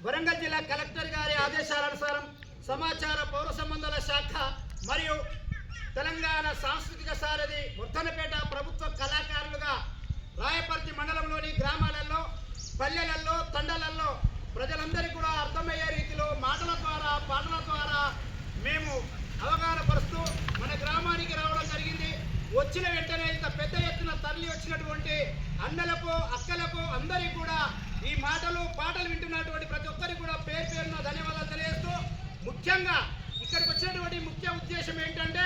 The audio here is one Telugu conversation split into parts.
వరంగల్ జిల్లా కలెక్టర్ గారి ఆదేశానుసారం సమాచార పౌర సంబంధాల శాఖ మరియు తెలంగాణ సాంస్కృతిక సారథి వర్ధనపేట ప్రభుత్వ కళాకారులుగా రాయపర్తి మండలంలోని గ్రామాలలో, పల్లెలలో, తండలలో ప్రజలందరికీ కూడా అర్థమయ్యే రీతిలో మాటల ద్వారా, పాటల ద్వారా మేము అవగాహన పరుస్తూ మన గ్రామానికి రావడం జరిగింది. వచ్చిన వెంటనే ఇంత పెద్ద ఎత్తున తరలి వచ్చినటువంటి అన్నలకు, అక్కలకు అందరికీ కూడా ఈ మాటలు, పాటలు వింటున్నటువంటి ప్రతి ఒక్కరికి కూడా పేరు పేరున ధన్యవాదాలు తెలియజేస్తూ, ముఖ్యంగా ఇక్కడికి వచ్చినటువంటి ముఖ్య ఉద్దేశం ఏంటంటే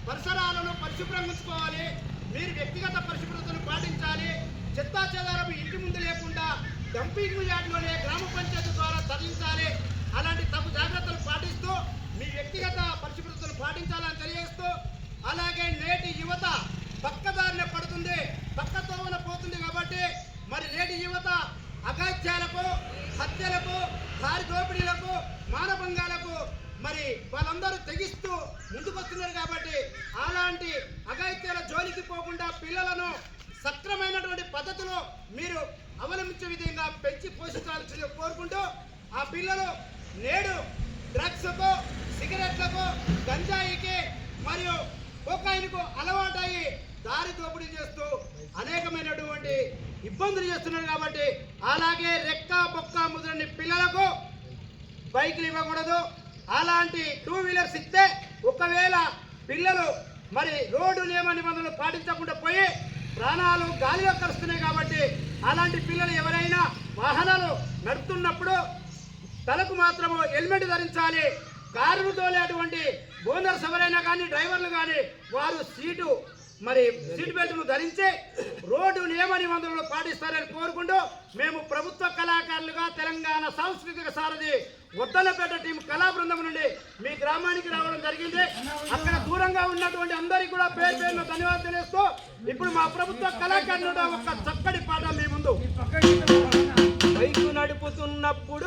పరిసరాలను పరిశుభ్రంగా ఉంచుకోవాలి. మీరు వ్యక్తిగత పరిశుభ్రతను పాటించాలి. చెత్తా చెదారం ఇంటి ముందు లేకుండా డంపింగ్ యార్డ్లోనే గ్రామ పంచాయతీ ద్వారా తరలించాలి. అలాంటి తగు జాగ్రత్తలు పాటిస్తూ మీ వ్యక్తిగత పరిశుభ్రతను పాటించాలని తెలియజేస్తూ, అలాగే నేటి యువత పక్కదారిన పడుతుంది, పక్కతోవన పోతుంది. కాబట్టి మరి నేటి యువత అఘాయిత్యాలకు, హత్యలకు, దారి దోపిడీలకు, మానభంగాలకు మరి వాళ్ళందరూ తెగిస్తూ ముందుకొస్తున్నారు. కాబట్టి అలాంటి అఘాయిత్యాల జోలికి పోకుండా పిల్లలను సక్రమైనటువంటి పద్ధతిలో మీరు అవలంబించే విధంగా పెంచి పోషించాల్సి కోరుకుంటూ, ఆ పిల్లలు నేడు డ్రగ్స్కు, సిగరెట్లకు, గంజాయికి మరియు కోకాయిన్కు అలవాటయ్యి దారి దోపిడీ చేస్తూ అనేకమైనటువంటి ఇబ్బందులు చేస్తున్నారు. కాబట్టి అలాగే రెక్క బొక్క ముద్రని పిల్లలకు బైకులు ఇవ్వకూడదు. అలాంటి 2 వీలర్స్ ఇస్తే ఒకవేళ పిల్లలు మరి రోడ్డు నియమ నిబంధనలు పాటించకుండా పోయి ప్రాణాలు గాలిలో కలుస్తున్నాయి. కాబట్టి అలాంటి పిల్లలు ఎవరైనా వాహనాలు నడుపుతున్నప్పుడు తలకు మాత్రము హెల్మెట్ ధరించాలి. కారును తోలేటువంటి ఓనర్స్ ఎవరైనా కానీ, డ్రైవర్లు కానీ వారు సీట్ బెల్ట్ను ధరించి రోడ్డు నియమ నిబంధనలు పాటిస్తారని కోరుకుంటూ, మేము ప్రభుత్వ కళాకారులుగా తెలంగాణ సాంస్కృతిక సారథి వర్ధనపేట టీం కళా బృందం నుండి మీ గ్రామానికి రావడం జరిగింది. అక్కడ దూరంగా ఉన్నటువంటి అందరికీ కూడా పేరు పేరున ధన్యవాదాలు తెలియస్తూ, ఇప్పుడు మా ప్రభుత్వ కళాకారులు ఒక చక్కటి పాట మీ ముందు. బైకు నడుపుతున్నప్పుడు